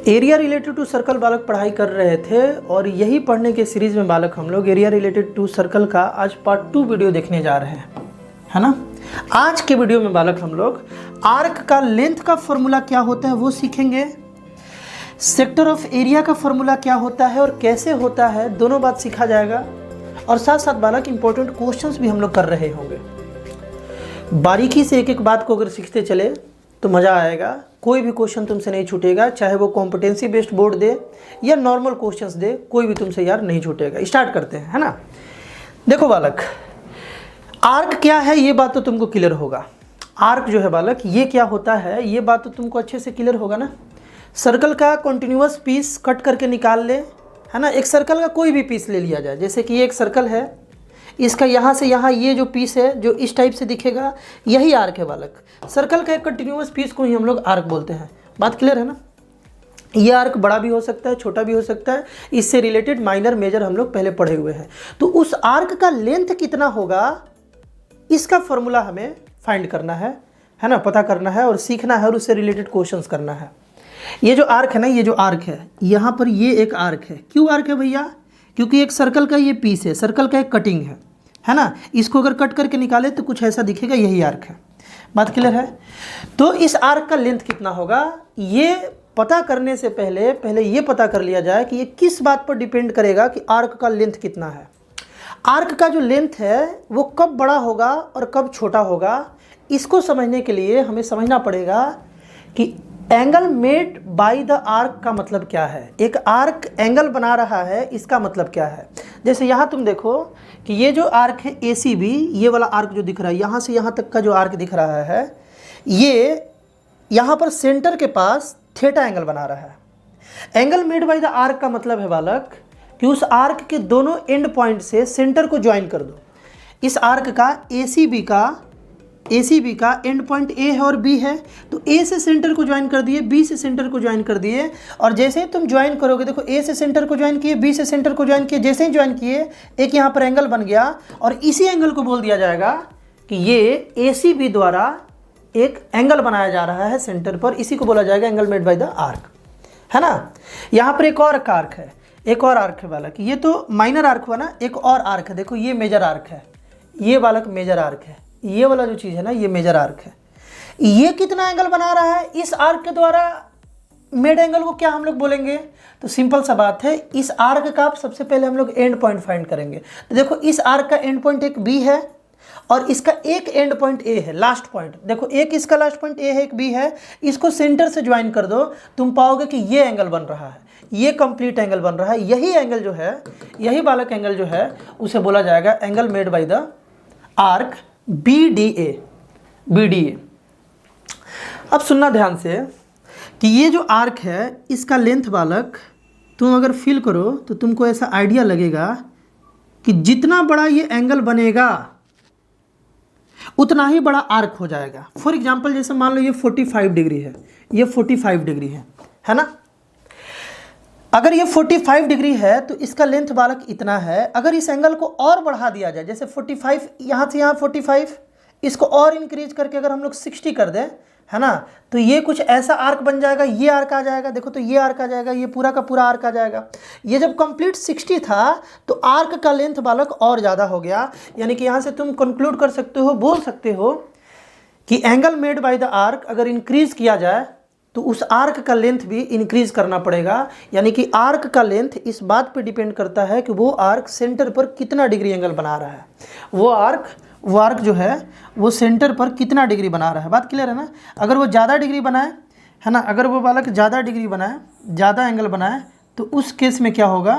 Area related to circle बालक पढ़ाई कर रहे थे और यही पढ़ने के सीरीज़ में बालक हम लोग एरिया रिलेटेड टू सर्कल का आज पार्ट 2 वीडियो देखने जा रहे हैं, है ना। आज के वीडियो में बालक हम लोग आर्क का लेंथ का फॉर्मूला क्या होता है वो सीखेंगे, सेक्टर ऑफ एरिया का फॉर्मूला क्या होता है और कैसे होता है, दोनों बात सीखा जाएगा। और साथ साथ बालक इंपॉर्टेंट क्वेश्चंस भी हम लोग कर रहे होंगे। बारीकी से एक एक बात को अगर सीखते चले तो मज़ा आएगा। कोई भी क्वेश्चन तुमसे नहीं छूटेगा, चाहे वो कॉम्पिटेंसी बेस्ड बोर्ड दे या नॉर्मल क्वेश्चंस दे, कोई भी तुमसे यार नहीं छूटेगा। स्टार्ट करते हैं, है ना। देखो बालक, आर्क क्या है ये बात तो तुमको क्लियर होगा। आर्क जो है बालक ये क्या होता है ये बात तो तुमको अच्छे से क्लियर होगा ना। सर्कल का कॉन्टिन्यूअस पीस कट करके निकाल ले, है ना। एक सर्कल का कोई भी पीस ले लिया जाए, जैसे कि ये एक सर्कल है, इसका यहाँ से यहाँ ये जो पीस है जो इस टाइप से दिखेगा यही आर्क है बालक। सर्कल का एक कंटिन्यूअस पीस को ही हम लोग आर्क बोलते हैं। बात क्लियर है ना। ये आर्क बड़ा भी हो सकता है, छोटा भी हो सकता है। इससे रिलेटेड माइनर मेजर हम लोग पहले पढ़े हुए हैं। तो उस आर्क का लेंथ कितना होगा इसका फॉर्मूला हमें फाइंड करना है ना, पता करना है और सीखना है और उससे रिलेटेड क्वेश्चंस करना है। ये जो आर्क है ना, ये जो आर्क है यहाँ पर ये एक आर्क है। क्यों आर्क है भैया? क्योंकि एक सर्कल का ये पीस है, सर्कल का एक कटिंग है ना। इसको अगर कट करके निकाले तो कुछ ऐसा दिखेगा, यही आर्क है। बात क्लियर है। तो इस आर्क का लेंथ कितना होगा ये पता करने से पहले ये पता कर लिया जाए कि ये किस बात पर डिपेंड करेगा कि आर्क का लेंथ कितना है। आर्क का जो लेंथ है वो कब बड़ा होगा और कब छोटा होगा, इसको समझने के लिए हमें समझना पड़ेगा कि angle made by the arc का मतलब क्या है। एक आर्क एंगल बना रहा है, इसका मतलब क्या है। जैसे यहाँ तुम देखो कि ये जो आर्क है ACB, ये वाला आर्क जो दिख रहा है यहाँ से यहाँ तक का जो आर्क दिख रहा है, ये यहाँ पर सेंटर के पास थीटा एंगल बना रहा है। Angle made by the arc का मतलब है बालक कि उस आर्क के दोनों एंड पॉइंट से सेंटर को ज्वाइन कर दो। इस आर्क का ACB का एंड पॉइंट A है और B है, तो A से सेंटर को ज्वाइन कर दिए, B से सेंटर को ज्वाइन कर दिए। और जैसे ही तुम ज्वाइन करोगे, देखो A से सेंटर को ज्वाइन किए, B से सेंटर को ज्वाइन किए, जैसे ही ज्वाइन किए एक यहाँ पर एंगल बन गया और इसी एंगल को बोल दिया जाएगा कि ये ACB द्वारा एक एंगल बनाया जा रहा है सेंटर पर। इसी को बोला जाएगा angle made by the arc, है ना। यहाँ पर एक और आर्क है, एक और आर्क है बालक। ये तो माइनर आर्क हुआ ना, एक और आर्क है। देखो ये मेजर आर्क है, ये बालक मेजर आर्क है। ये वाला जो चीज़ है ना ये मेजर आर्क है। ये कितना एंगल बना रहा है इस आर्क के द्वारा मेड एंगल को क्या हम लोग बोलेंगे? तो सिंपल सा बात है, इस आर्क का सबसे पहले हम लोग एंड पॉइंट फाइंड करेंगे। तो देखो इस आर्क का एंड पॉइंट एक B है और इसका एक एंड पॉइंट A है, लास्ट पॉइंट। देखो एक इसका लास्ट पॉइंट A है, एक B है। इसको सेंटर से ज्वाइन कर दो, तुम पाओगे कि ये एंगल बन रहा है, ये कंप्लीट एंगल बन रहा है। यही एंगल जो है, यही बालक एंगल जो है उसे बोला जाएगा angle made by the arc BDA। अब सुनना ध्यान से कि ये जो आर्क है इसका लेंथ बालक तुम अगर फील करो तो तुमको ऐसा आइडिया लगेगा कि जितना बड़ा ये एंगल बनेगा उतना ही बड़ा आर्क हो जाएगा। फॉर एग्जांपल जैसे मान लो ये 45 डिग्री है, ये 45 डिग्री है ना। अगर ये 45 डिग्री है तो इसका लेंथ बालक इतना है। अगर इस एंगल को और बढ़ा दिया जाए, जैसे 45 यहाँ से यहाँ 45, इसको और इंक्रीज करके अगर हम लोग 60 कर दें, है ना, तो ये कुछ ऐसा आर्क बन जाएगा। ये आर्क आ जाएगा, देखो तो ये आर्क आ जाएगा, ये पूरा का पूरा आर्क आ जाएगा। ये जब कंप्लीट 60 था तो आर्क का लेंथ बालक और ज़्यादा हो गया। यानी कि यहाँ से तुम कंक्लूड कर सकते हो, बोल सकते हो कि angle made by the arc अगर इंक्रीज किया जाए तो उस आर्क का लेंथ भी इंक्रीज करना पड़ेगा। यानी कि आर्क का लेंथ इस बात पे डिपेंड करता है कि वो आर्क सेंटर पर कितना डिग्री एंगल बना रहा है। वो आर्क जो है वो सेंटर पर कितना डिग्री बना रहा है। बात क्लियर है ना। अगर वो ज़्यादा डिग्री बनाए, है ना, अगर वो बालक ज़्यादा डिग्री बनाए, ज़्यादा एंगल बनाए, तो उस केस में क्या होगा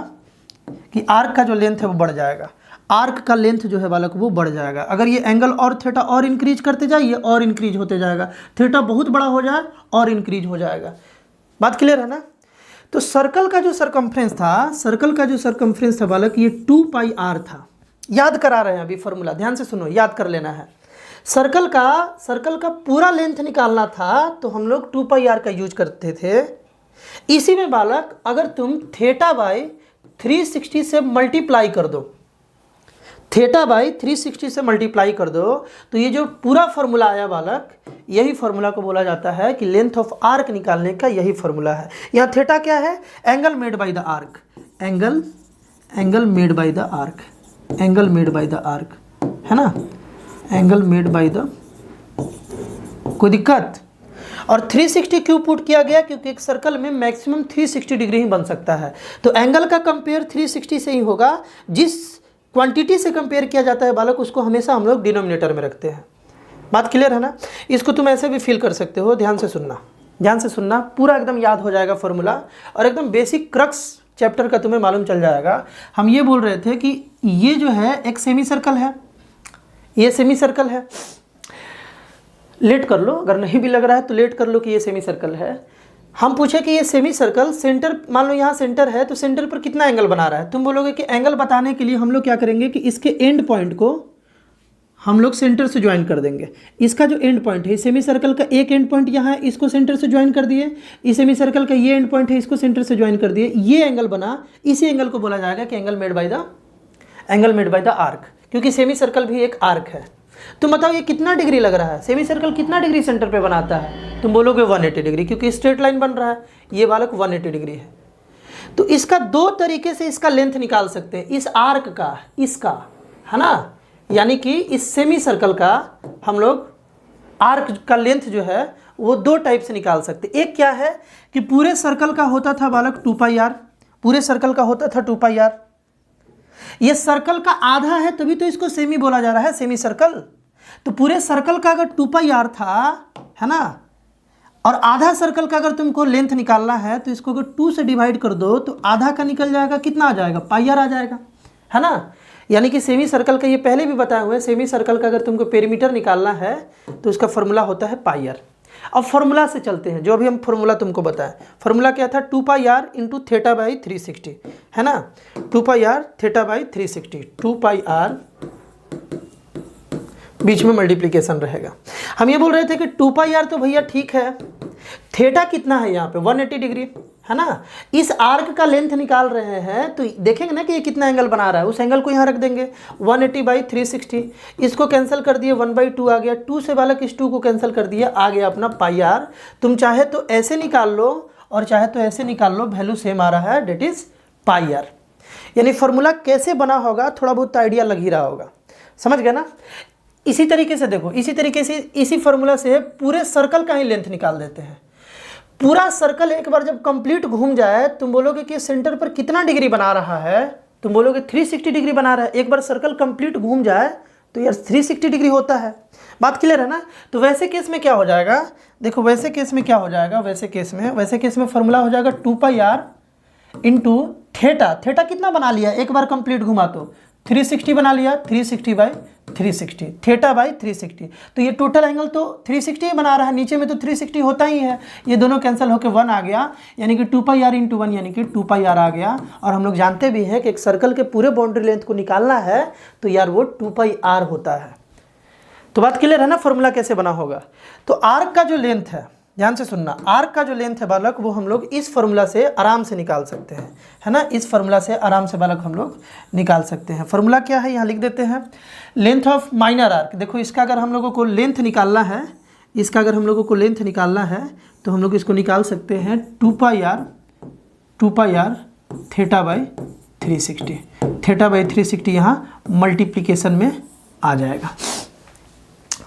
कि आर्क का जो लेंथ है वो बढ़ जाएगा। आर्क का लेंथ जो है बालक वो बढ़ जाएगा। अगर ये एंगल और थीटा और इंक्रीज करते जाए, ये और इंक्रीज होते जाएगा। थीटा बहुत बड़ा हो जाए और इंक्रीज हो जाएगा। बात क्लियर है ना। तो सर्कल का जो सरकमफ्रेंस था बालक ये 2πr था। याद करा रहे हैं अभी फॉर्मूला, ध्यान से सुनो, याद कर लेना है। सर्कल का पूरा लेंथ निकालना था तो हम लोग 2πr का यूज करते थे। इसी में बालक अगर तुम थीटा बाय 360 से मल्टीप्लाई कर दो थीटा बाई 360 से मल्टीप्लाई कर दो तो ये जो पूरा फॉर्मूला आया बालक, यही फॉर्मूला को बोला जाता है कि लेंथ ऑफ आर्क निकालने का यही फॉर्मूला है। यहाँ थीटा क्या है? Angle made by the arc, angle made by the arc, angle made by the arc, है ना, एंगल मेड बाय द, कोई दिक्कत? और 360 क्यों पुट किया गया? क्योंकि एक सर्कल में मैक्सिमम 360 डिग्री ही बन सकता है, तो एंगल का कंपेयर 360 से ही होगा। जिस क्वांटिटी से कंपेयर किया जाता है बालक, उसको हमेशा हम लोग डिनोमिनेटर में रखते हैं। बात क्लियर है ना? इसको तुम ऐसे भी फील कर सकते हो, ध्यान से सुनना, ध्यान से सुनना, पूरा एकदम याद हो जाएगा फॉर्मूला और एकदम बेसिक क्रक्स चैप्टर का तुम्हें मालूम चल जाएगा। हम ये बोल रहे थे कि ये जो है एक सेमी सर्कल है, ये सेमी सर्कल है। लेट कर लो, अगर नहीं भी लग रहा है तो लेट कर लो कि ये सेमी सर्कल है। हम पूछे कि ये सेमी सर्कल सेंटर, मान लो यहाँ सेंटर है, तो सेंटर पर कितना एंगल बना रहा है? तुम बोलोगे कि एंगल बताने के लिए हम लोग क्या करेंगे कि इसके एंड पॉइंट को हम लोग सेंटर से ज्वाइन कर देंगे। इसका जो एंड पॉइंट है, इस सेमी सर्कल का एक एंड पॉइंट यहाँ है, इसको सेंटर से ज्वाइन कर दिए। इस सेमी सर्कल का ये एंड पॉइंट है, इसको सेंटर से ज्वाइन कर दिए। ये एंगल बना, इसी एंगल को बोला जाएगा कि angle made by the arc, क्योंकि सेमी सर्कल भी एक आर्क है। तुम बताओ ये कितना डिग्री लग रहा है? सेमी सर्कल कितना डिग्री सेंटर पे बनाता है? तुम बोलोगे 180 डिग्री, क्योंकि स्ट्रेट लाइन बन रहा है। ये बालक 180 डिग्री है। तो इसका दो तरीके से इसका लेंथ निकाल सकते हैं, इस आर्क का, इसका, है ना, यानी कि इस सेमी सर्कल का हम लोग आर्क का लेंथ जो है वो दो टाइप से निकाल सकते हैं। एक क्या है कि पूरे सर्कल का होता था बालक 2πr, पूरे सर्कल का होता था 2πr। ये सर्कल का आधा है, तभी तो इसको सेमी बोला जा रहा है, सेमी सर्कल। तो पूरे सर्कल का अगर 2πr था, है ना, और आधा सर्कल का अगर तुमको लेंथ निकालना है तो इसको अगर 2 से डिवाइड कर दो तो आधा का निकल जाएगा, कितना आ जाएगा? πr आ जाएगा, है ना। यानी कि सेमी सर्कल का, ये पहले भी बताए हुए हैं, सेमी सर्कल का अगर तुमको पेरीमीटर निकालना है तो उसका फॉर्मूला होता है πr। अब फॉर्मूला से चलते हैं, जो अभी हम फॉर्मूला तुमको बताएं। फॉर्मूला क्या था? 2πr इंटू थीटा बाई 360, है ना, 2πr थीटा बाई 360, 2πr बीच में मल्टीप्लिकेशन रहेगा। हम ये बोल रहे थे कि 2πr तो भैया ठीक है, थीटा कितना है यहाँ पे? 180 डिग्री, है ना। इस आर्क का लेंथ निकाल रहे हैं तो देखेंगे ना कि ये कितना एंगल बना रहा है, उस एंगल को यहाँ रख देंगे 180 बाई 360। इसको कैंसिल कर दिए, 1/2 आ गया, 2 से बालक इस 2 को कैंसिल कर दिया, आ गया अपना πr। तुम चाहे तो ऐसे निकाल लो और चाहे तो ऐसे निकाल लो, वैल्यू सेम आ रहा है, डेट इज πr। यानी फॉर्मूला कैसे बना होगा थोड़ा बहुत आइडिया लग ही रहा होगा, समझ गए ना। इसी तरीके से देखो, इसी तरीके से इसी फॉर्मूला से पूरे सर्कल का ही लेंथ निकाल देते हैं। पूरा सर्कल एक बार जब कंप्लीट घूम जाए, तुम बोलोगे कि सेंटर पर कितना डिग्री बना रहा है? तुम बोलोगे 360 डिग्री बना रहा है। एक बार सर्कल कंप्लीट घूम जाए तो यार 360 डिग्री होता है। बात क्लियर है ना। तो वैसे केस में क्या हो जाएगा, देखो वैसे केस में क्या हो जाएगा, वैसे केस में फॉर्मूला हो जाएगा 2πr इंटू थीटा। थीटा कितना बना लिया? एक बार कंप्लीट घुमा तो 360 बना लिया, 360 बाई 360, थीटा बाई 360। तो ये टोटल एंगल तो 360 ही बना रहा है, नीचे में तो 360 होता ही है। ये दोनों कैंसिल होकर 1 आ गया, यानी कि 2πr इंटू 1 यानी कि 2πr आ गया। और हम लोग जानते भी हैं कि एक सर्कल के पूरे बाउंड्री लेंथ को निकालना है तो यार वो 2πr होता है। तो बात क्लियर है ना, फॉर्मूला कैसे बना होगा। तो आर्क का जो लेंथ है, ध्यान से सुनना, आर्क का जो लेंथ है बालक, वो हम लोग इस फॉर्मूला से आराम से निकाल सकते हैं, है ना। इस फॉर्मूला से आराम से बालक हम लोग निकाल सकते हैं। फॉर्मूला क्या है, यहाँ लिख देते हैं, लेंथ ऑफ माइनर आर्क। देखो इसका अगर हम लोगों को लेंथ निकालना है, इसका अगर हम लोगों को लेंथ निकालना है तो हम लोग इसको निकाल सकते हैं 2πr theta by 360। Theta by 360 यहाँ मल्टीप्लिकेशन में आ जाएगा।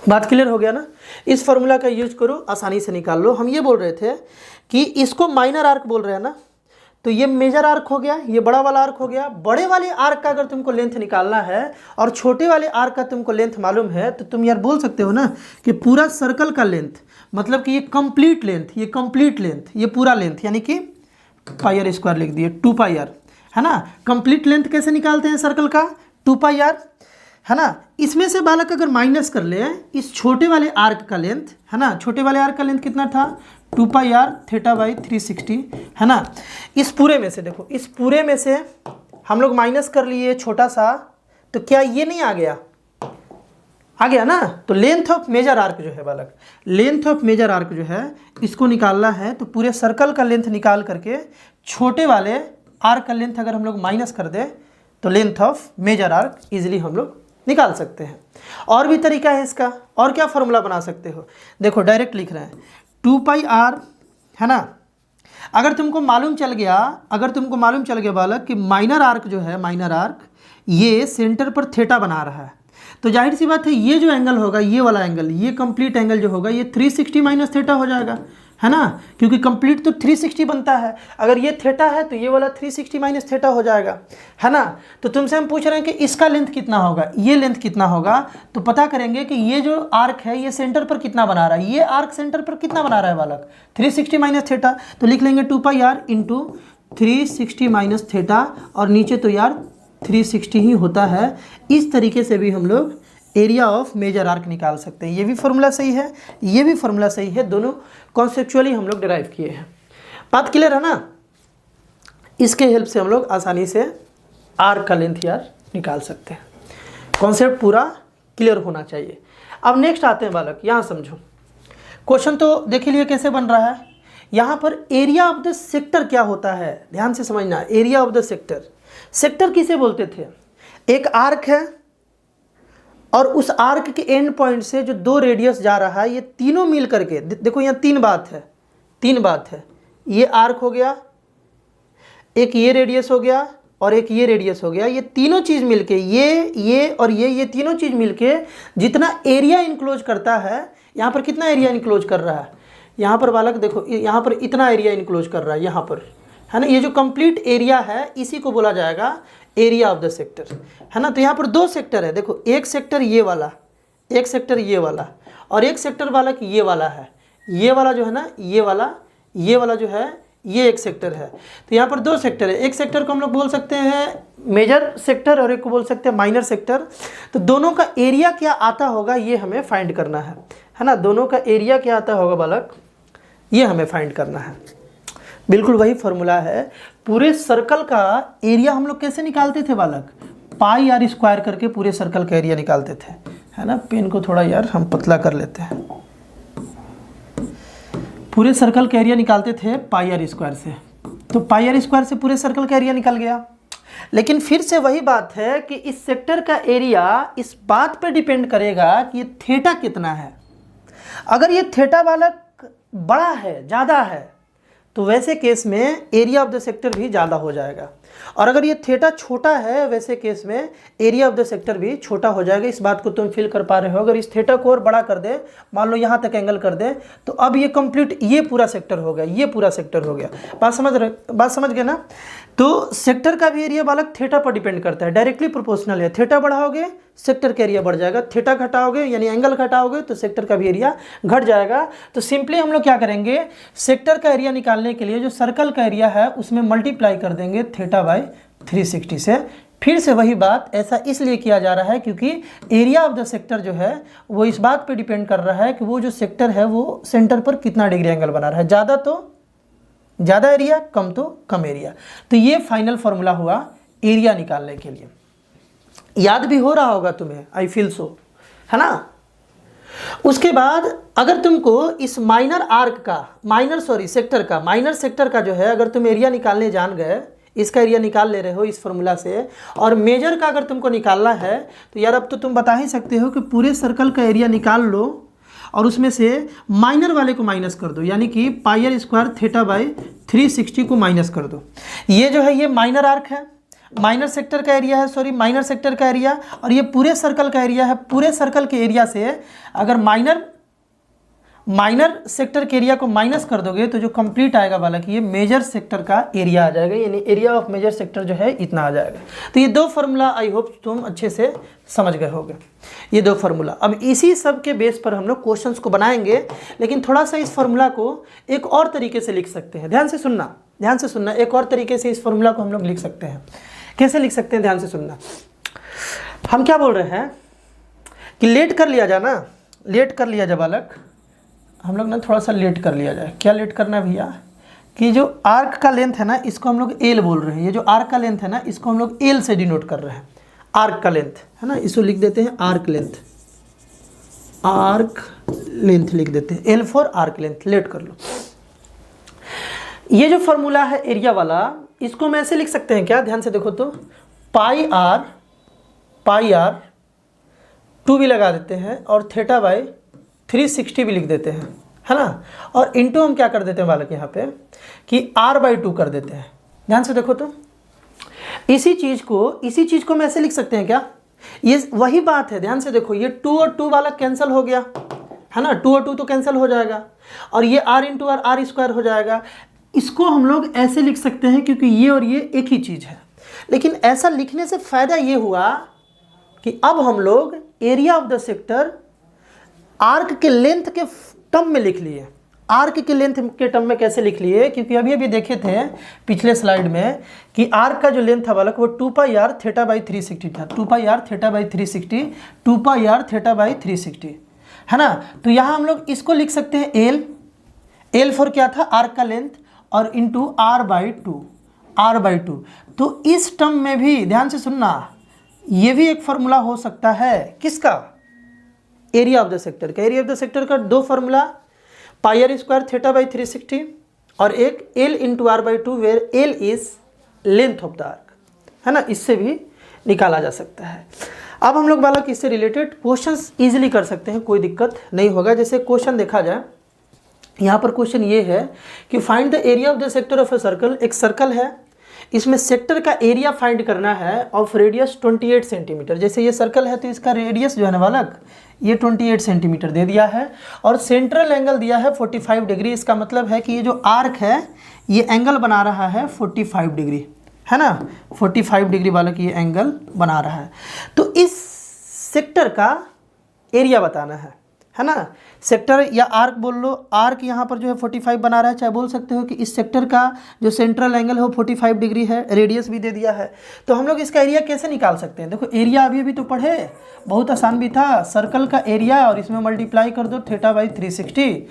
बात क्लियर हो गया ना। इस फॉर्मूला का यूज करो, आसानी से निकाल लो। हम ये बोल रहे थे कि इसको माइनर आर्क बोल रहे हैं ना, तो ये मेजर आर्क हो गया, ये बड़ा वाला आर्क हो गया। बड़े वाले आर्क का अगर तुमको लेंथ निकालना है और छोटे वाले आर्क का तुमको लेंथ मालूम है तो तुम यार बोल सकते हो ना कि पूरा सर्कल का लेंथ, मतलब कि ये कंप्लीट लेंथ, ये कंप्लीट लेंथ, ये पूरा लेंथ, यानी कि πr स्क्वायर लिख दिए 2πr, है ना। कंप्लीट लेंथ कैसे निकालते हैं सर्कल का? 2πr, है ना। इसमें से बालक अगर माइनस कर ले इस छोटे वाले आर्क का लेंथ, है ना, छोटे वाले आर्क का लेंथ कितना था? 2πr थीटा बाई 360, है ना। इस पूरे में से देखो, इस पूरे में से हम लोग माइनस कर लिए छोटा सा, तो क्या ये नहीं आ गया? आ गया ना। तो लेंथ ऑफ मेजर आर्क जो है बालक, लेंथ ऑफ मेजर आर्क जो है, इसको निकालना है तो पूरे सर्कल का लेंथ निकाल करके छोटे वाले आर्क का लेंथ अगर हम लोग माइनस कर दें तो length of major arc easily हम लोग निकाल सकते हैं। और भी तरीका है इसका, और क्या फॉर्मूला बना सकते हो, देखो डायरेक्ट लिख रहे हैं 2πr, है ना। अगर तुमको मालूम चल गया बालक कि माइनर आर्क जो है, माइनर आर्क ये सेंटर पर थीटा बना रहा है, तो जाहिर सी बात है ये जो एंगल होगा, ये वाला एंगल, ये कंप्लीट एंगल जो होगा ये 360 माइनस थीटा हो जाएगा, है ना, क्योंकि कंप्लीट तो 360 बनता है। अगर ये थीटा है तो ये वाला 360 माइनस थीटा हो जाएगा, है ना। तो तुमसे हम पूछ रहे हैं कि इसका लेंथ कितना होगा, ये लेंथ कितना होगा, तो पता करेंगे कि ये जो आर्क है ये सेंटर पर कितना बना रहा है, ये आर्क सेंटर पर कितना बना रहा है बालक, 360 माइनस थीटा। तो लिख लेंगे 2πr इंटू 360 माइनस थीटा, और नीचे तो यार 360 ही होता है। इस तरीके से भी हम लोग एरिया ऑफ मेजर आर्क निकाल सकते हैं। ये भी फॉर्मूला सही है, ये भी फॉर्मूला सही है, दोनों कॉन्सेप्चुअली हम लोग डिराइव किए हैं। बात क्लियर है ना। इसके हेल्प से हम लोग आसानी से आर्क का लेंथ यार निकाल सकते हैं। कॉन्सेप्ट पूरा क्लियर होना चाहिए। अब नेक्स्ट आते हैं बालक, यहाँ समझो क्वेश्चन तो देख लिए कैसे बन रहा है। यहाँ पर एरिया ऑफ द सेक्टर क्या होता है, ध्यान से समझना। Area of the sector, sector किसे बोलते थे, एक आर्क है और उस आर्क के एंड पॉइंट से जो दो रेडियस जा रहा है, ये तीनों मिल करके, देखो यहाँ तीन बात है। ये आर्क हो गया, एक ये रेडियस हो गया और एक ये रेडियस हो गया। ये तीनों चीज़ मिलके, ये और ये तीनों चीज़ मिलके जितना एरिया इनक्लोज करता है, यहाँ पर कितना एरिया इनक्लोज कर रहा है, यहाँ पर बालक देखो, यहाँ पर इतना एरिया इनक्लोज कर रहा है, यहाँ पर, है ना। ये जो कंप्लीट एरिया है इसी को बोला जाएगा एरिया ऑफ द सेक्टर, है ना। तो यहाँ पर दो सेक्टर है, देखो एक सेक्टर ये वाला, एक सेक्टर ये वाला, और एक सेक्टर वाला कि ये वाला है, ये वाला जो है ना, ये वाला जो है ये एक सेक्टर है। तो यहाँ पर दो सेक्टर है, एक सेक्टर को हम लोग बोल सकते हैं मेजर सेक्टर और एक को बोल सकते हैं माइनर सेक्टर। तो दोनों का एरिया क्या आता होगा ये हमें फाइंड करना है ना। दोनों का एरिया क्या आता होगा बालक, ये हमें फाइंड करना है। बिल्कुल वही फॉर्मूला है। पूरे सर्कल का एरिया हम लोग कैसे निकालते थे बालक, पाई आर स्क्वायर करके पूरे सर्कल का एरिया निकालते थे, है ना। पेन को थोड़ा यार हम पतला कर लेते हैं। पूरे सर्कल का एरिया निकालते थे पाई आर स्क्वायर से, तो पाई आर स्क्वायर से पूरे सर्कल का एरिया निकल गया। लेकिन फिर से वही बात है कि इस सेक्टर का एरिया इस बात पर डिपेंड करेगा कि ये थीटा कितना है। अगर ये थीटा बालक बड़ा है, ज़्यादा है, तो वैसे केस में एरिया ऑफ द सेक्टर भी ज़्यादा हो जाएगा। और अगर ये थीटा छोटा है, वैसे केस में एरिया ऑफ द सेक्टर भी छोटा हो जाएगा। इस बात को तुम फील कर पा रहे हो। अगर इस थीटा को और बड़ा कर दे, मान लो यहाँ तक एंगल कर दे, तो अब ये कंप्लीट, ये पूरा सेक्टर हो गया, ये पूरा सेक्टर हो गया। बात समझ गए ना। तो सेक्टर का भी एरिया बालक थीटा पर डिपेंड करता है, डायरेक्टली प्रोपोर्शनल है। थीटा बढ़ाओगे सेक्टर का एरिया बढ़ जाएगा, थीटा घटाओगे यानी एंगल घटाओगे तो सेक्टर का भी एरिया घट जाएगा। तो सिंपली हम लोग क्या करेंगे, सेक्टर का एरिया निकालने के लिए जो सर्कल का एरिया है उसमें मल्टीप्लाई कर देंगे थीटा बाई 360 से। फिर से वही बात, ऐसा इसलिए किया जा रहा है क्योंकि एरिया ऑफ द सेक्टर जो है वो इस बात पे डिपेंड कर रहा है कि वो जो सेक्टर है वो सेंटर पर कितना डिग्री एंगल बना रहा है। ज़्यादा तो ज़्यादा एरिया, कम तो कम एरिया। तो ये फाइनल फार्मूला हुआ एरिया निकालने के लिए। याद भी हो रहा होगा तुम्हें, आई फील सो, है ना। उसके बाद अगर तुमको इस माइनर सेक्टर का जो है, अगर तुम एरिया निकालने जान गए, इसका एरिया निकाल ले रहे हो इस फॉर्मूला से, और मेजर का अगर तुमको निकालना है तो यार अब तो तुम बता ही सकते हो कि पूरे सर्कल का एरिया निकाल लो और उसमें से माइनर वाले को माइनस कर दो, यानी कि पाई आर स्क्वायर थीटा बाई 360 को माइनस कर दो। ये जो है ये माइनर आर्क है, माइनर सेक्टर का एरिया है, माइनर सेक्टर का एरिया, और ये पूरे सर्कल का एरिया है। पूरे सर्कल के एरिया से अगर माइनर सेक्टर के एरिया को माइनस कर दोगे तो जो कंप्लीट आएगा वाला कि ये मेजर सेक्टर का एरिया आ जाएगा, यानी एरिया ऑफ मेजर सेक्टर जो है इतना आ जाएगा। तो ये दो फार्मूला आई होप तुम अच्छे से समझ गए होगे, ये दो फार्मूला। अब इसी सब के बेस पर हम लोग क्वेश्चंस को बनाएंगे, लेकिन थोड़ा सा इस फार्मूला को एक और तरीके से लिख सकते हैं। ध्यान से सुनना, एक और तरीके से इस फार्मूला को हम लोग लिख सकते हैं। कैसे लिख सकते हैं, ध्यान से सुनना। हम क्या बोल रहे हैं कि लेट कर लिया जाए बालक, हम लोग ना थोड़ा सा लेट कर लिया जाए। क्या लेट करना भैया, कि जो आर्क का लेंथ है ना इसको हम लोग एल बोल रहे हैं। ये जो आर्क का लेंथ है ना इसको हम लोग एल से डिनोट कर रहे हैं। आर्क का लेंथ है ना, इसको लिख देते हैं आर्क लेंथ लिख देते हैं, L for arc length. Let कर लो। ये जो फॉर्मूला है एरिया वाला, इसको हम ऐसे लिख सकते हैं क्या, ध्यान से देखो तो, पाई आर 2 भी लगा देते हैं और थीटा बाई 360 भी लिख देते हैं, है ना। और इंटू हम क्या कर देते हैं बालक यहाँ पे कि r/2 कर देते हैं। ध्यान से देखो तो इसी चीज़ को हम ऐसे लिख सकते हैं क्या? ये वही बात है, ध्यान से देखो, ये 2 और 2 बालक कैंसिल हो गया, है ना। 2 और 2 तो कैंसिल हो जाएगा और ये r इंटू r स्क्वायर हो जाएगा। इसको हम लोग ऐसे लिख सकते हैं क्योंकि ये और ये एक ही चीज़ है। लेकिन ऐसा लिखने से फ़ायदा ये हुआ कि अब हम लोग area of the sector arc के लेंथ के टर्म में लिख लिए। आर्क के लेंथ के टर्म में कैसे लिख लिए? क्योंकि अभी देखे थे पिछले स्लाइड में कि आर्क का जो लेंथ था बालक वो 2πr थीटा बाई 360 था। 2πr theta by 360, 2πr theta by 360, है ना। तो यहाँ हम लोग इसको लिख सकते हैं एल फॉर क्या था? आर्क का लेंथ, और इंटू r/2। तो इस टर्म में भी ध्यान से सुनना, ये भी एक फॉर्मूला हो सकता है किसका? एरिया ऑफ द सेक्टर का। एरिया ऑफ द सेक्टर का 2 formula, πr square theta by 360 और एक l into r/2 where l is length of the arc, है ना। इससे भी निकाला जा सकता है। अब हम लोग बालक इससे रिलेटेड क्वेश्चंस इजीली कर सकते हैं, कोई दिक्कत नहीं होगा। जैसे क्वेश्चन देखा जाए, यहाँ पर क्वेश्चन ये है कि find the area of the sector of a circle. एक सर्कल है, इसमें सेक्टर का एरिया फाइंड करना है ऑफ रेडियस 28 सेंटीमीटर। जैसे ये सर्कल है तो इसका रेडियस जो है ना बालक ये 28 सेंटीमीटर दे दिया है और सेंट्रल एंगल दिया है 45 डिग्री। इसका मतलब है कि ये जो आर्क है ये एंगल बना रहा है 45 डिग्री, है ना। 45 डिग्री बालक ये एंगल बना रहा है। तो इस सेक्टर का एरिया बताना है ना। सेक्टर या आर्क बोल लो, आर्क यहाँ पर जो है 45 बना रहा है, चाहे बोल सकते हो कि इस सेक्टर का जो सेंट्रल एंगल है वो 45 डिग्री है, रेडियस भी दे दिया है। तो हम लोग इसका एरिया कैसे निकाल सकते हैं? देखो एरिया अभी तो पढ़े, बहुत आसान भी था। सर्कल का एरिया और इसमें मल्टीप्लाई कर दो थीटा बाई 360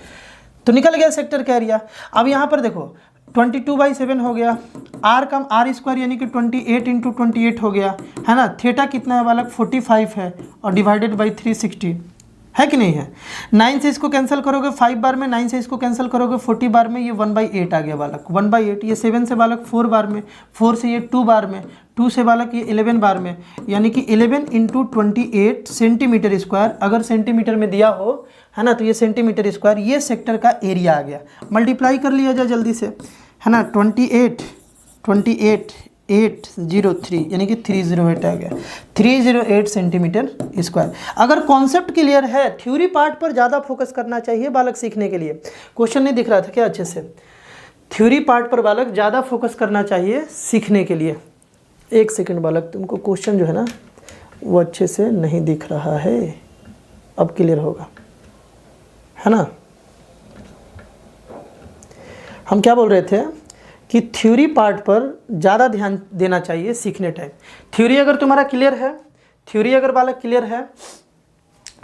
तो निकल गया सेक्टर का एरिया। अब यहाँ पर देखो 22/7 हो गया, r स्क्वायर यानी कि 28 इंटू 28 हो गया, है ना। थीटा कितना है बालक? 45 है और डिवाइडेड बाई 360, है कि नहीं है। 9 से इसको कैंसिल करोगे 5 बार में, 9 से इसको कैंसिल करोगे 40 बार में, ये 1/8 आ गया बालक। 1/8 ये 7 से बालक 4 बार में, 4 से ये 2 बार में, 2 से बालक ये 11 बार में, यानी कि 11 इंटू 28 सेंटीमीटर स्क्वायर। अगर सेंटीमीटर में दिया हो, है ना, तो ये सेंटीमीटर स्क्वायर, ये सेक्टर का एरिया आ गया। मल्टीप्लाई कर लिया जाए जल्दी से, है ना। 28,803 यानी कि 308 आ गया, 308 सेंटीमीटर स्क्वायर। अगर कॉन्सेप्ट क्लियर है, थ्योरी पार्ट पर ज़्यादा फोकस करना चाहिए बालक सीखने के लिए। क्वेश्चन नहीं दिख रहा था क्या अच्छे से? थ्योरी पार्ट पर बालक ज़्यादा फोकस करना चाहिए सीखने के लिए। एक सेकंड बालक, तुमको क्वेश्चन जो है ना वो अच्छे से नहीं दिख रहा है, अब क्लियर होगा, है ना। हम क्या बोल रहे थे कि थ्योरी पार्ट पर ज़्यादा ध्यान देना चाहिए सीखने टाइम। थ्योरी अगर तुम्हारा क्लियर है, थ्योरी अगर बालक क्लियर है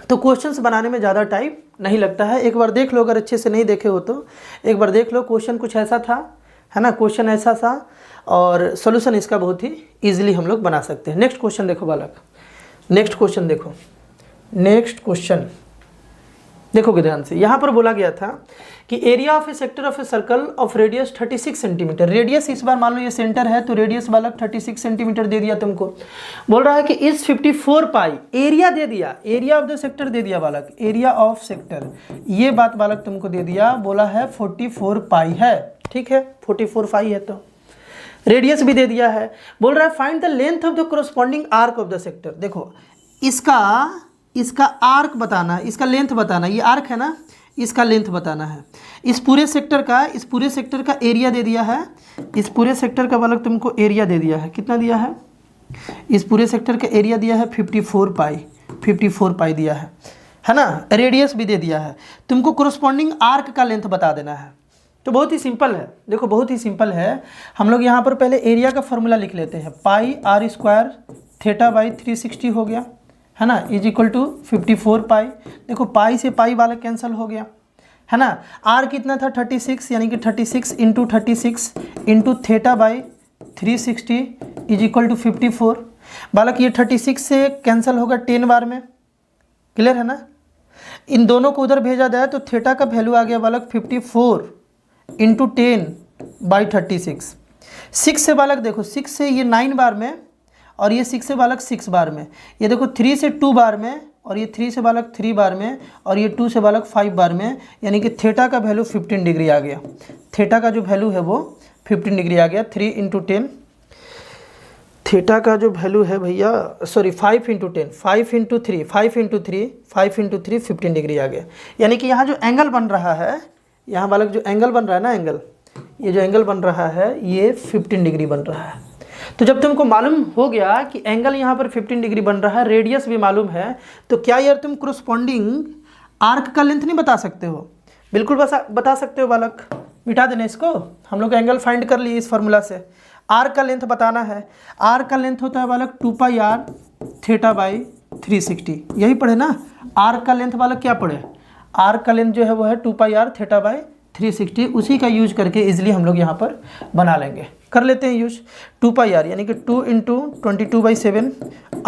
तो क्वेश्चंस बनाने में ज़्यादा टाइम नहीं लगता है। एक बार देख लो, अगर अच्छे से नहीं देखे हो तो एक बार देख लो। क्वेश्चन कुछ ऐसा था, है ना, क्वेश्चन ऐसा था और सॉल्यूशन इसका बहुत ही ईजिली हम लोग बना सकते हैं। नेक्स्ट क्वेश्चन देखो बालक, नेक्स्ट क्वेश्चन देखो, नेक्स्ट क्वेश्चन देखोगे ध्यान से। यहाँ पर बोला गया था कि area of A sector of a circle of radius 36 centimetre. Radius इस बार मान लो ये सेंटर है तो रेडियस बालक 36 सेंटीमीटर दे दिया तुमको। बोल रहा है कि इस 54 पाई एरिया दे दिया, एरिया ऑफ द सेक्टर दे दिया बालक, एरिया ऑफ सेक्टर, ये बात बालक तुमको दे दिया। बोला है 44 पाई है, ठीक है, 44 पाई है तो रेडियस भी दे दिया है। बोल रहा है find the length of the corresponding arc of the sector. देखो इसका आर्क बताना, इसका लेंथ बताना, ये आर्क है ना, इसका लेंथ बताना है। इस पूरे सेक्टर का एरिया दे दिया है। इस पूरे सेक्टर का बालक तुमको एरिया दे दिया है, कितना दिया है? इस पूरे सेक्टर का एरिया दिया है 54 पाई दिया है ना। रेडियस भी दे दिया है। तुमको कोरस्पॉन्डिंग आर्क का लेंथ बता देना है। तो बहुत ही सिंपल है, देखो बहुत ही सिंपल है। हम लोग यहाँ पर पहले एरिया का फॉर्मूला लिख लेते हैं। पाई r स्क्वायर थीटा बाई 360 हो गया, है ना, इज इक्वल टू 54 पाई। देखो पाई से पाई वाला कैंसिल हो गया, है ना। आर कितना था? 36, यानी कि 36 into 36 into theta by 360 is equal to 54। बालक ये 36 से कैंसिल होगा 10 बार में, क्लियर है ना। इन दोनों को उधर भेजा जाए तो थीटा का वैल्यू आ गया बालक 54 इंटू 10 बाई 36। 6 से बालक देखो 6 से ये 9 बार में और ये 6 से बालक 6 बार में, ये देखो 3 से 2 बार में, और ये 3 से बालक 3 बार में, और ये 2 से बालक 5 बार में, यानी कि थीटा का वैल्यू 15 डिग्री आ गया। थीटा का जो वैल्यू है वो 15 डिग्री आ गया। 3 × 10 थीटा का जो वैल्यू है भैया, सॉरी 5 × 10, 5 × 3, 5 × 3, 5 × 3 15 डिग्री आ गया। यानी कि यहाँ जो एंगल बन रहा है, यहाँ बालक जो एंगल बन रहा है ना, एंगल, ये जो एंगल बन रहा है ये 15 डिग्री बन रहा है। तो जब तुमको मालूम हो गया कि एंगल यहाँ पर 15 डिग्री बन रहा है, रेडियस भी मालूम है, तो क्या यार तुम कोरस्पॉन्डिंग आर्क का लेंथ नहीं बता सकते हो? बिल्कुल बता सकते हो बालक। मिटा देना इसको, हम लोग एंगल फाइंड कर लिए इस फार्मूला से। आर्क का लेंथ बताना है, आर्क का लेंथ होता है बालक 2πr θ/360, यही पढ़े ना। आर्क का लेंथ बालक क्या पढ़े? आर्क का लेंथ जो है वो है 2πr θ/360, उसी का यूज करके इजीली हम लोग यहाँ पर बना लेंगे। कर लेते हैं यूज। 2πr यानी कि 2 × 22/7,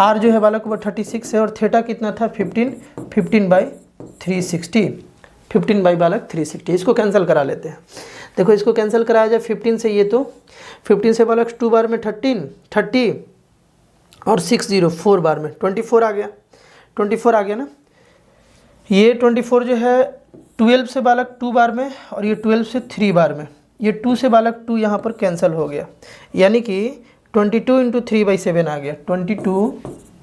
आर जो है बालक वो 36 है, और थीटा कितना था 15/360, 15 बाई बालक 360। इसको कैंसिल करा लेते हैं। देखो इसको कैंसिल कराया जाए 15 से, ये तो 15 से बालक 2 बार में 30 और 60 4 बार में 24 आ गया। 24 आ गया ना। ये 24 जो है 12 से बालक 2 बार में, और ये 12 से 3 बार में, ये 2 से बालक 2 यहाँ पर कैंसिल हो गया, यानी कि 22 × 3/7 आ गया। 22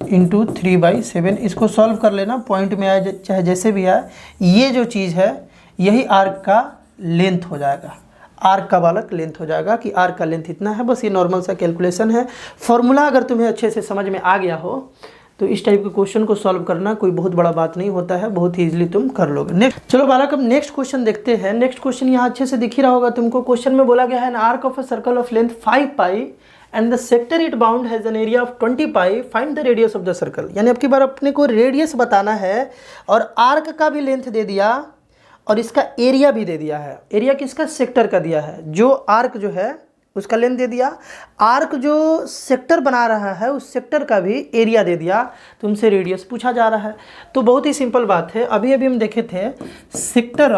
× 3/7, इसको सॉल्व कर लेना, पॉइंट में आए चाहे जैसे भी आए, ये जो चीज़ है यही आर्क का लेंथ हो जाएगा। आर्क का बालक लेंथ हो जाएगा कि आर्क का लेंथ इतना है। बस ये नॉर्मल सा कैलकुलेशन है। फॉर्मूला अगर तुम्हें अच्छे से समझ में आ गया हो तो इस टाइप के क्वेश्चन को सॉल्व करना कोई बहुत बड़ा बात नहीं होता है, बहुत ही ईजिली तुम कर लोगे। नेक्स्ट, चलो बालक अब नेक्स्ट क्वेश्चन देखते हैं। नेक्स्ट क्वेश्चन यहाँ अच्छे से दिख ही रहा होगा तुमको। क्वेश्चन में बोला गया है an arc of a circle of length 5π and the sector it bound has an area of 20π, find the radius of the circle. यानी अब की बार अपने को रेडियस बताना है, और आर्क का भी लेंथ दे दिया और इसका एरिया भी दे दिया है। एरिया किसका? सेक्टर का दिया है। जो आर्क जो है उसका लेंथ दे दिया, आर्क जो सेक्टर बना रहा है उस सेक्टर का भी एरिया दे दिया, तुमसे रेडियस पूछा जा रहा है। तो बहुत ही सिंपल बात है। अभी हम देखे थे सेक्टर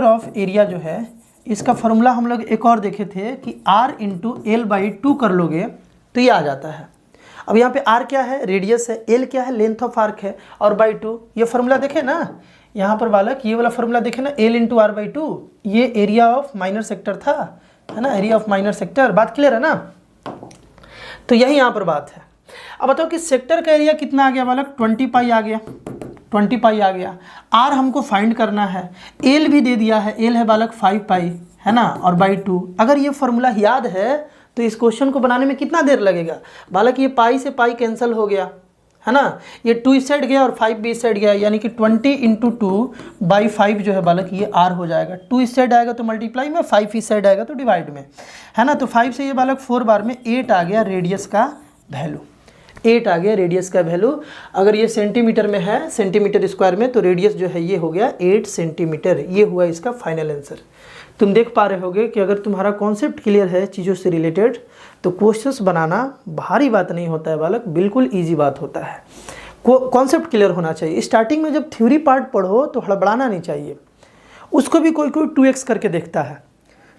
ऑफ एरिया जो है, इसका फॉर्मूला हम लोग एक और देखे थे कि r × l/2 कर लोगे तो ये आ जाता है। अब यहाँ पे r क्या है? रेडियस है। l क्या है? लेंथ ऑफ आर्क है। और /2 ये फॉर्मूला देखे ना यहाँ पर बालक, ये वाला फॉर्मूला देखे ना, l × r/2, ये एरिया ऑफ माइनर सेक्टर था, है ना, एरिया ऑफ माइनर सेक्टर। बात क्लियर है ना? तो यही यहाँ पर बात है। अब बताओ कि सेक्टर का एरिया कितना आ गया बालक? 20π आ गया, 20π आ गया। आर हमको फाइंड करना है, एल भी दे दिया है, एल है बालक 5π, है ना, और /2। अगर ये फॉर्मूला याद है तो इस क्वेश्चन को बनाने में कितना देर लगेगा बालक? ये पाई से पाई कैंसिल हो गया, है ना, ये 2 इस साइड गया और 5 भी इस साइड गया, यानी कि 20 × 2/5 जो है बालक ये r हो जाएगा। 2 इस साइड आएगा तो मल्टीप्लाई में, 5 इस साइड आएगा तो डिवाइड में, है ना। तो 5 से ये बालक 4 बार में 8 आ गया रेडियस का वैल्यू, 8 आ गया रेडियस का वैल्यू। अगर ये सेंटीमीटर में है, सेंटीमीटर स्क्वायर में, तो रेडियस जो है ये हो गया 8 सेंटीमीटर। ये हुआ इसका फाइनल आंसर। तुम देख पा रहे होगे कि अगर तुम्हारा कॉन्सेप्ट क्लियर है चीज़ों से रिलेटेड तो क्वेश्चंस बनाना भारी बात नहीं होता है बालक, बिल्कुल इजी बात होता है। कॉन्सेप्ट क्लियर होना चाहिए। स्टार्टिंग में जब थ्योरी पार्ट पढ़ो तो हड़बड़ाना नहीं चाहिए, उसको भी कोई 2x करके देखता है।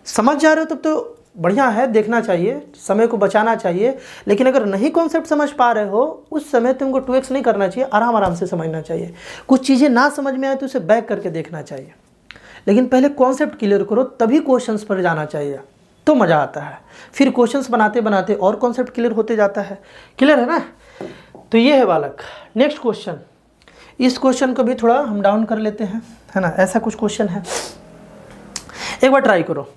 समझ जा रहे हो तब तो बढ़िया है, देखना चाहिए, समय को बचाना चाहिए। लेकिन अगर नहीं कॉन्सेप्ट समझ पा रहे हो उस समय तुमको 2x नहीं करना चाहिए, आराम आराम से समझना चाहिए। कुछ चीज़ें ना समझ में आए तो उसे बैक करके देखना चाहिए, लेकिन पहले कॉन्सेप्ट क्लियर करो तभी क्वेश्चंस पर जाना चाहिए, तो मज़ा आता है। फिर क्वेश्चंस बनाते बनाते और कॉन्सेप्ट क्लियर होते जाता है। क्लियर है ना? तो ये है बालक नेक्स्ट क्वेश्चन। इस क्वेश्चन को भी थोड़ा हम डाउन कर लेते हैं, है ना, ऐसा कुछ क्वेश्चन है। एक बार ट्राई करो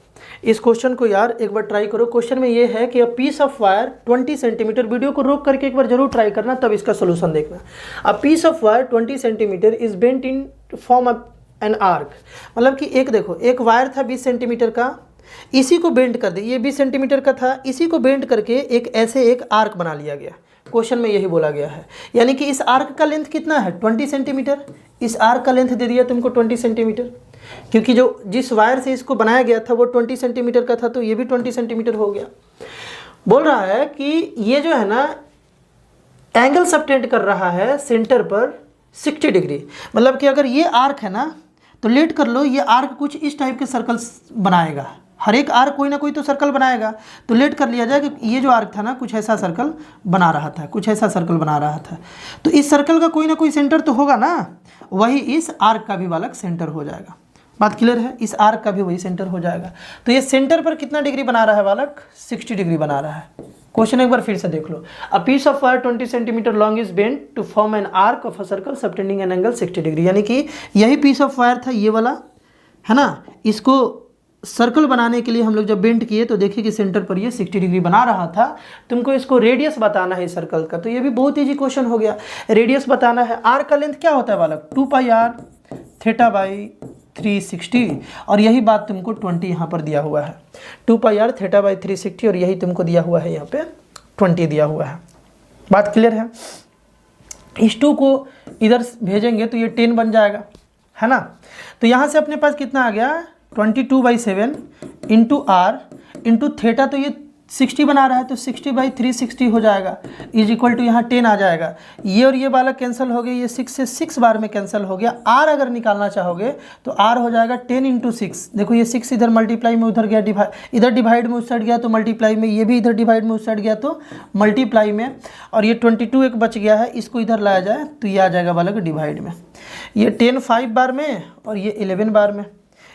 इस क्वेश्चन को यार, एक बार ट्राई करो। क्वेश्चन में ये है कि a piece of wire 20 centimeter, video को रोक करके एक बार जरूर ट्राई करना तब इसका सोल्यूशन देखना। A piece of wire 20 centimeter is bent in form of an arc. मतलब कि एक देखो, एक वायर था 20 सेंटीमीटर का, इसी को बेंड कर दे, ये 20 सेंटीमीटर का था, इसी को बेंड करके एक ऐसे एक आर्क बना लिया गया। क्वेश्चन में यही बोला गया है, यानी कि इस आर्क का लेंथ कितना है? 20 सेंटीमीटर। इस आर्क का लेंथ दे दिया तुमको 20 सेंटीमीटर, क्योंकि जो जिस वायर से इसको बनाया गया था वो 20 सेंटीमीटर का था, तो ये भी 20 सेंटीमीटर हो गया। बोल रहा है कि ये जो है ना एंगल सबटेंड कर रहा है सेंटर पर 60 डिग्री। मतलब कि अगर ये आर्क है ना तो लेट कर लो, ये आर्क कुछ इस टाइप के सर्कल्स बनाएगा, हर एक आर्क कोई ना कोई तो सर्कल बनाएगा। तो लेट कर लिया जाए कि ये जो आर्क था ना कुछ ऐसा सर्कल बना रहा था, कुछ ऐसा सर्कल बना रहा था। तो इस सर्कल का कोई ना कोई सेंटर तो होगा ना, वही इस आर्क का भी बालक सेंटर हो जाएगा। बात क्लियर है? इस आर्क का भी वही सेंटर हो जाएगा। तो ये सेंटर पर कितना डिग्री बना रहा है बालक? 60 डिग्री बना रहा है। क्वेश्चन एक बार फिर से देख लो। A piece of wire 20 centimetre long is bent to form an arc of a circle subtending an angle 60 degree. यानी कि यही पीस ऑफ वायर था ये वाला, है ना। इसको सर्कल बनाने के लिए हम लोग जब बेंट किए तो देखिए कि सेंटर पर ये 60 डिग्री बना रहा था। तुमको इसको रेडियस बताना है सर्कल का, तो ये भी बहुत ईजी क्वेश्चन हो गया। रेडियस बताना है। आर्क का लेंथ क्या होता है बालक? 2 पाई r थीटा बाई 360, और यही बात तुमको 20 यहाँ पर दिया हुआ है। 2 पाई r थीटा बाई 360, और यही तुमको दिया हुआ है यहाँ पे 20 दिया हुआ है। बात क्लियर है? इस 2 को इधर भेजेंगे तो ये 10 बन जाएगा, है ना। तो यहाँ से अपने पास कितना आ गया? 22/7 इंटू आर इंटू थीटा, तो ये 60 बना रहा है तो 60/360 हो जाएगा, इज इक्वल टू यहाँ 10 आ जाएगा। ये और ये बालक कैंसिल हो गए, ये 6 से 6 बार में कैंसिल हो गया। आर अगर निकालना चाहोगे तो आर हो जाएगा 10 इंटू 6। देखो ये 6 इधर मल्टीप्लाई में उधर गया, इधर डिवाइड में उस साइड गया तो मल्टीप्लाई में, ये भी इधर डिवाइड में उस साइड गया तो मल्टीप्लाई में, और ये 22 एक बच गया है, इसको इधर लाया जाए तो ये आ जाएगा बालक डिवाइड में। ये 10 5 बार में और ये 11 बार में,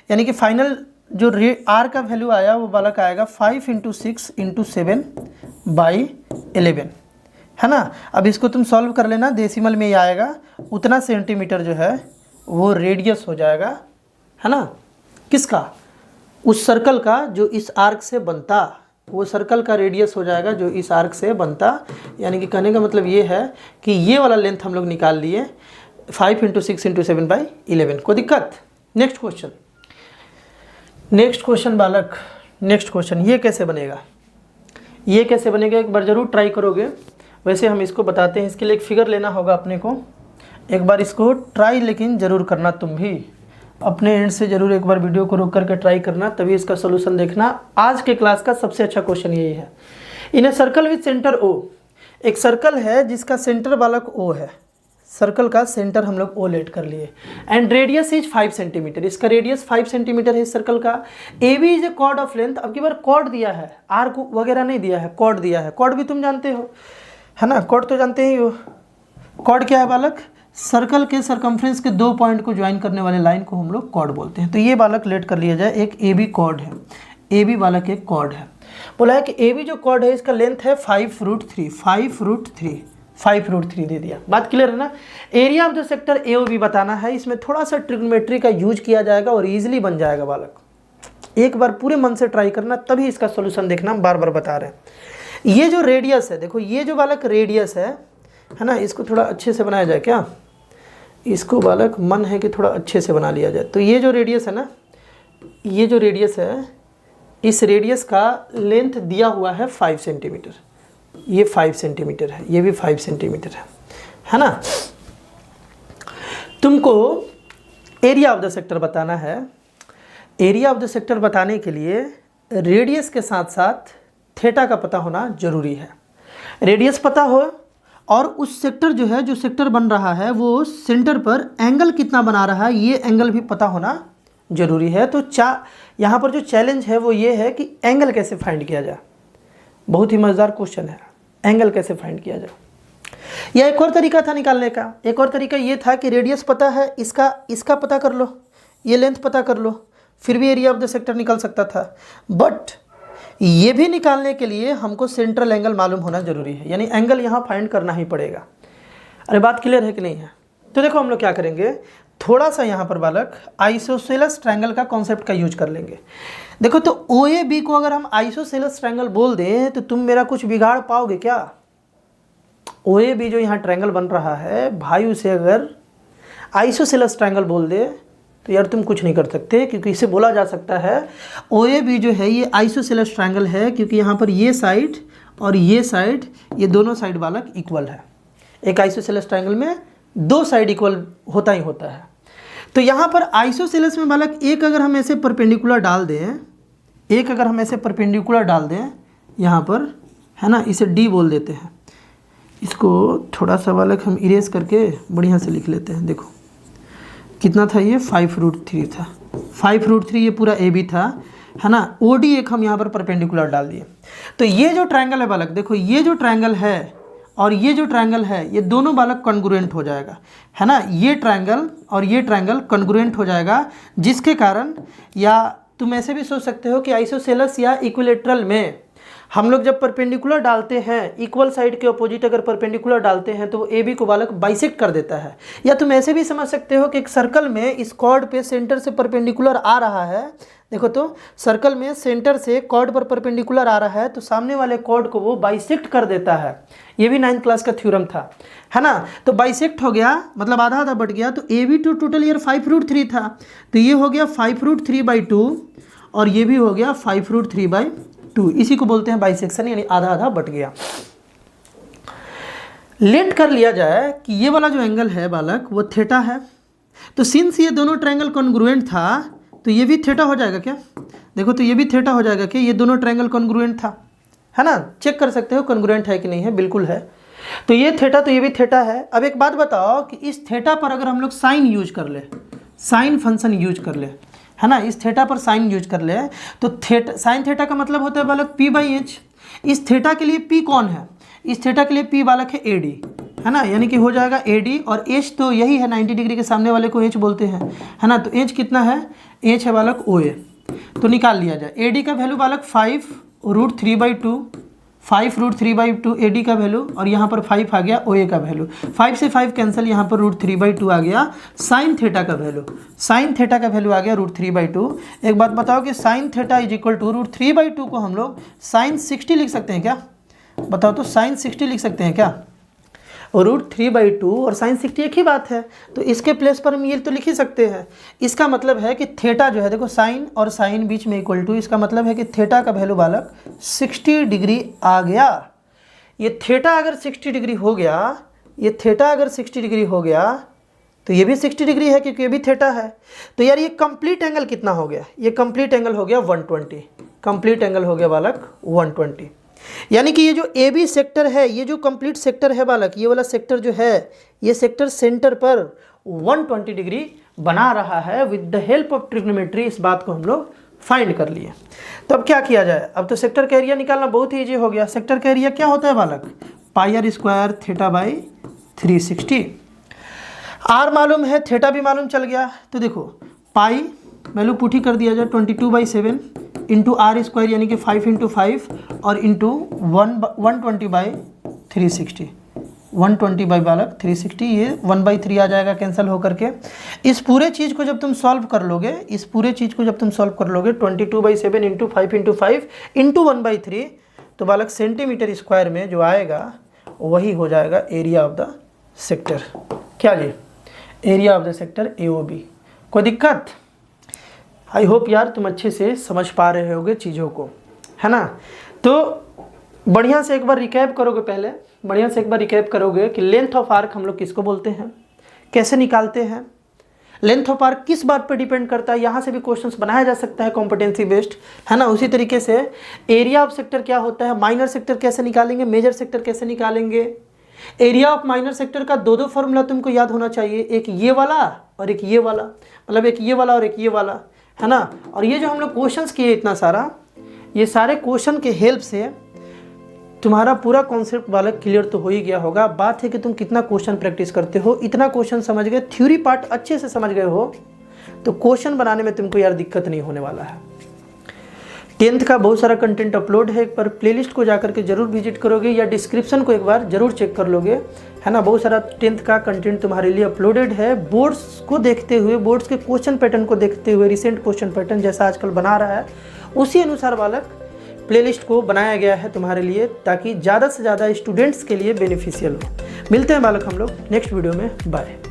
यानी कि फाइनल जो आर का वैल्यू आया वो बालक आएगा 5 इंटू 6 इंटू 7/11, है ना। अब इसको तुम सॉल्व कर लेना, डेसिमल में ही आएगा। उतना सेंटीमीटर जो है वो रेडियस हो जाएगा, है ना। किसका? उस सर्कल का जो इस आर्क से बनता, वो सर्कल का रेडियस हो जाएगा जो इस आर्क से बनता। यानी कि कहने का मतलब ये है कि ये वाला लेंथ हम लोग निकाल लिए 5 इंटू 6 इंटू 7/11। कोई दिक्कत? नेक्स्ट क्वेश्चन बालक, नेक्स्ट क्वेश्चन। ये कैसे बनेगा? ये कैसे बनेगा एक बार ज़रूर ट्राई करोगे। वैसे हम इसको बताते हैं, इसके लिए एक फिगर लेना होगा अपने को। एक बार इसको ट्राई लेकिन ज़रूर करना, तुम भी अपने एंड से ज़रूर एक बार वीडियो को रोक करके ट्राई करना, तभी इसका सोल्यूशन देखना। आज के क्लास का सबसे अच्छा क्वेश्चन यही है। In a circle with centre O, एक सर्कल है जिसका सेंटर बालक ओ है। सर्कल का सेंटर हम लोग ओ लेट कर लिए, एंड रेडियस इज 5 सेंटीमीटर। इसका रेडियस 5 सेंटीमीटर है इस सर्कल का। A B is a chord of length. अब की बार कॉर्ड दिया है, आर्क वगैरह नहीं दिया है, कॉर्ड दिया है। कॉर्ड भी तुम जानते हो, है ना, कॉर्ड तो जानते ही हो। कॉर्ड क्या है बालक? सर्कल के सरकमफ्रेंस के 2 पॉइंट को ज्वाइन करने वाले लाइन को हम लोग कॉर्ड बोलते हैं। तो ये बालक लेट कर लिया जाए, एक ए बी कॉर्ड है। ए बी बालक एक कॉर्ड है। बोला है कि ए बी जो कॉर्ड है इसका लेंथ है 5√3, 5√3 दे दिया। बात क्लियर है ना। Area of the sector A O B बताना है। इसमें थोड़ा सा ट्रिग्नोमेट्री का यूज किया जाएगा और इजीली बन जाएगा बालक। एक बार पूरे मन से ट्राई करना, तभी इसका सॉल्यूशन देखना। बार बार बता रहे हैं। ये जो रेडियस है, देखो ये जो बालक रेडियस है ना, इसको थोड़ा अच्छे से बनाया जाए क्या? इसको बालक मन है कि थोड़ा अच्छे से बना लिया जाए। तो ये जो रेडियस है ना, ये जो रेडियस है, इस रेडियस का लेंथ दिया हुआ है 5 सेंटीमीटर। ये 5 सेंटीमीटर है, ये भी 5 सेंटीमीटर है ना। तुमको एरिया ऑफ द सेक्टर बताना है। एरिया ऑफ द सेक्टर बताने के लिए रेडियस के साथ साथ थीटा का पता होना जरूरी है। रेडियस पता हो और उस सेक्टर जो है, जो सेक्टर बन रहा है वो सेंटर पर एंगल कितना बना रहा है, ये एंगल भी पता होना जरूरी है। तो यहाँ पर जो चैलेंज है वो ये है कि एंगल कैसे फाइंड किया जाए। बहुत ही मज़ेदार क्वेश्चन है, एंगल कैसे फाइंड किया जाए। या एक और तरीका था निकालने का। एक और तरीका ये था कि रेडियस पता है, इसका पता कर लो, ये लेंथ पता कर लो, फिर भी एरिया ऑफ द सेक्टर निकल सकता था। बट ये भी निकालने के लिए हमको सेंट्रल एंगल मालूम होना जरूरी है, यानी एंगल यहाँ फाइंड करना ही पड़ेगा। अरे बात क्लियर है कि नहीं है? तो देखो हम लोग क्या करेंगे, थोड़ा सा यहाँ पर बालक आइसोसेलेस ट्रायंगल का कॉन्सेप्ट का यूज कर लेंगे। देखो तो ओ ए बी को अगर हम आइसोसेलेस ट्रायंगल बोल दें तो तुम मेरा कुछ बिगाड़ पाओगे क्या? ओ ए बी जो यहाँ ट्रायंगल बन रहा है भाई, उसे अगर आइसोसेलेस ट्रायंगल बोल दे तो यार तुम कुछ नहीं कर सकते, क्योंकि इसे बोला जा सकता है ओ ए बी जो है ये आइसोसेलेस ट्रायंगल है, क्योंकि यहाँ पर ये साइड और ये साइड, ये दोनों साइड बालक इक्वल है। एक आइसोसेलेस ट्रायंगल में 2 साइड इक्वल होता ही होता है। तो यहाँ पर आइसोसेलेस में बालक एक अगर हम ऐसे परपेंडिकुलर डाल दें, एक अगर हम ऐसे परपेंडिकुलर डाल दें यहाँ पर, है ना, इसे डी बोल देते हैं। इसको थोड़ा सा बालक हम इरेज करके बढ़िया से लिख लेते हैं। देखो कितना था ये, 5√3 था। 5√3 ये पूरा ए बी था। है ना, OD एक हम यहाँ पर परपेंडिकुलर डाल दिए। तो ये जो ट्रायंगल है बालक, देखो ये जो ट्रायंगल है और ये जो ट्रायंगल है, ये दोनों बालक कॉन्ग्रुएंट हो जाएगा, है ना। ये ट्रायंगल और ये ट्रायंगल कॉन्ग्रुएंट हो जाएगा, जिसके कारण, या तुम ऐसे भी सोच सकते हो कि आइसोसेलेस या इक्विलेटरल में हम लोग जब परपेंडिकुलर डालते हैं, इक्वल साइड के अपोजिट अगर परपेंडिकुलर डालते हैं तो वो AB को बालक बाइसेक्ट कर देता है। या तुम ऐसे भी समझ सकते हो कि एक सर्कल में इस कॉर्ड पे सेंटर से परपेंडिकुलर आ रहा है, देखो तो सर्कल में सेंटर से कॉर्ड पर परपेंडिकुलर आ रहा है तो सामने वाले कॉर्ड को वो बाइसेक्ट कर देता है। ये भी 9th क्लास का थ्योरम था, है ना। तो बाइसेक्ट हो गया मतलब आधा आधा बट गया, तो AB टू टोटल ईयर 5√3 था, तो ये हो गया 5√3/2 और ये भी हो गया 5√3/2। इसी को बोलते हैं बाइसेक्शन, यानी आधा आधा बट गया। लेट कर लिया जाए कि ये वाला जो एंगल है बालक वो थीटा है, तो सिंस ये दोनों ट्रायंगल कॉन्ग्रुएंट था तो ये भी थीटा हो जाएगा क्या? देखो तो ये भी थीटा हो जाएगा कि ये दोनों ट्रायंगल कॉन्ग्रुएंट था, है ना। चेक कर सकते हो कॉन्ग्रुएंट है कि नहीं है, बिल्कुल है। तो ये थीटा तो ये भी थीटा है। अब एक बात बताओ कि इस थीटा पर अगर हम लोग साइन यूज कर ले, साइन फंक्शन यूज कर ले, है ना, इस थीटा पर साइन यूज कर ले, तो थीटा, साइन थीटा का मतलब होता है बालक P/H। इस थीटा के लिए P कौन है? इस थीटा के लिए P बालक है AD, है ना, यानी कि हो जाएगा AD, और H तो यही है 90 डिग्री के सामने वाले को H बोलते हैं, है ना। तो H कितना है? H है बालक OA, तो निकाल लिया जाए। AD का वैल्यू बालक 5√3/2, 5√3/2 AD का वैल्यू, और यहाँ पर 5 आ गया OA का वैल्यू। 5 से 5 कैंसिल, यहाँ पर √3/2 आ गया। साइन थीटा का वैल्यू, साइन थीटा का वैल्यू आ गया √3/2। एक बात बताओ कि sine theta is equal to √3/2 को हम लोग साइन 60 लिख सकते हैं क्या? बताओ तो, साइन 60 लिख सकते हैं क्या? और √3/2 और साइन 60 एक ही बात है, तो इसके प्लेस पर हम ये तो लिख ही सकते हैं। इसका मतलब है कि थीटा जो है, देखो साइन और साइन बीच में इक्वल टू, इसका मतलब है कि थीटा का वैल्यू बालक 60 डिग्री आ गया। ये थीटा अगर 60 डिग्री हो गया, ये थीटा अगर 60 डिग्री हो गया तो ये भी 60 डिग्री है क्योंकि ये भी थीटा है। तो यार ये कंप्लीट एंगल कितना हो गया? ये कंप्लीट एंगल हो गया 120, कंप्लीट एंगल हो गया बालक 120। यानी कि ये जो AB सेक्टर है, ये जो कंप्लीट सेक्टर है बालक, ये वाला सेक्टर जो है, ये सेक्टर सेंटर पर 120 डिग्री बना रहा है with the help of trigonometry. इस बात को हम लोग फाइंड कर लिए। तो अब क्या किया जाए? अब तो सेक्टर का एरिया निकालना बहुत ही ईजी हो गया। सेक्टर का एरिया क्या होता है बालक? πr² θ/360। R मालूम है, थीटा भी मालूम चल गया। तो देखो पाई वैल्यू पुट ही कर दिया जाए 22/7 इंटू R² यानी कि 5 × 5 और इंटू 120/360, 120/360, ये 1/3 आ जाएगा कैंसिल होकर के। इस पूरे चीज़ को जब तुम सॉल्व कर लोगे, इस पूरे चीज़ को जब तुम सॉल्व कर लोगे 22/7 इंटू 5 × 5 इंटू 1/3, तो बालक सेंटीमीटर स्क्वायर में जो आएगा वही हो जाएगा एरिया ऑफ द सेक्टर। क्या जी? Area of the sector AOB। कोई दिक्कत? आई होप यार तुम अच्छे से समझ पा रहे होगे चीज़ों को, है ना। तो बढ़िया से एक बार रिकैप करोगे, पहले बढ़िया से एक बार रिकैप करोगे कि लेंथ ऑफ आर्क हम लोग किसको बोलते हैं, कैसे निकालते हैं, लेंथ ऑफ आर्क किस बात पर डिपेंड करता है। यहाँ से भी क्वेश्चंस बनाया जा सकता है कॉम्पिटेंसी बेस्ड, है ना। उसी तरीके से एरिया ऑफ सेक्टर क्या होता है, माइनर सेक्टर कैसे निकालेंगे, मेजर सेक्टर कैसे निकालेंगे। एरिया ऑफ माइनर सेक्टर का दो फॉर्मूला तुमको याद होना चाहिए, एक ये वाला और एक ये वाला, मतलब एक ये वाला और एक ये वाला, है ना। और ये जो हम लोग क्वेश्चंस किए इतना सारा, ये सारे क्वेश्चन के हेल्प से तुम्हारा पूरा कॉन्सेप्ट वाला क्लियर तो हो ही गया होगा। बात है कि तुम कितना क्वेश्चन प्रैक्टिस करते हो। इतना क्वेश्चन समझ गए, थ्योरी पार्ट अच्छे से समझ गए हो, तो क्वेश्चन बनाने में तुमको यार दिक्कत नहीं होने वाला है। 10th का बहुत सारा कंटेंट अपलोड है, एक बार प्लेलिस्ट को जाकर के जरूर विजिट करोगे या डिस्क्रिप्शन को एक बार जरूर चेक कर लोगे, है ना। बहुत सारा 10th का कंटेंट तुम्हारे लिए अपलोडेड है। बोर्ड्स को देखते हुए, बोर्ड्स के क्वेश्चन पैटर्न को देखते हुए, रिसेंट क्वेश्चन पैटर्न जैसा आजकल बना रहा है उसी अनुसार बालक प्लेलिस्ट को बनाया गया है तुम्हारे लिए, ताकि ज़्यादा से ज़्यादा स्टूडेंट्स के लिए बेनिफिशियल हो। मिलते हैं बालक हम लोग नेक्स्ट वीडियो में। बाय।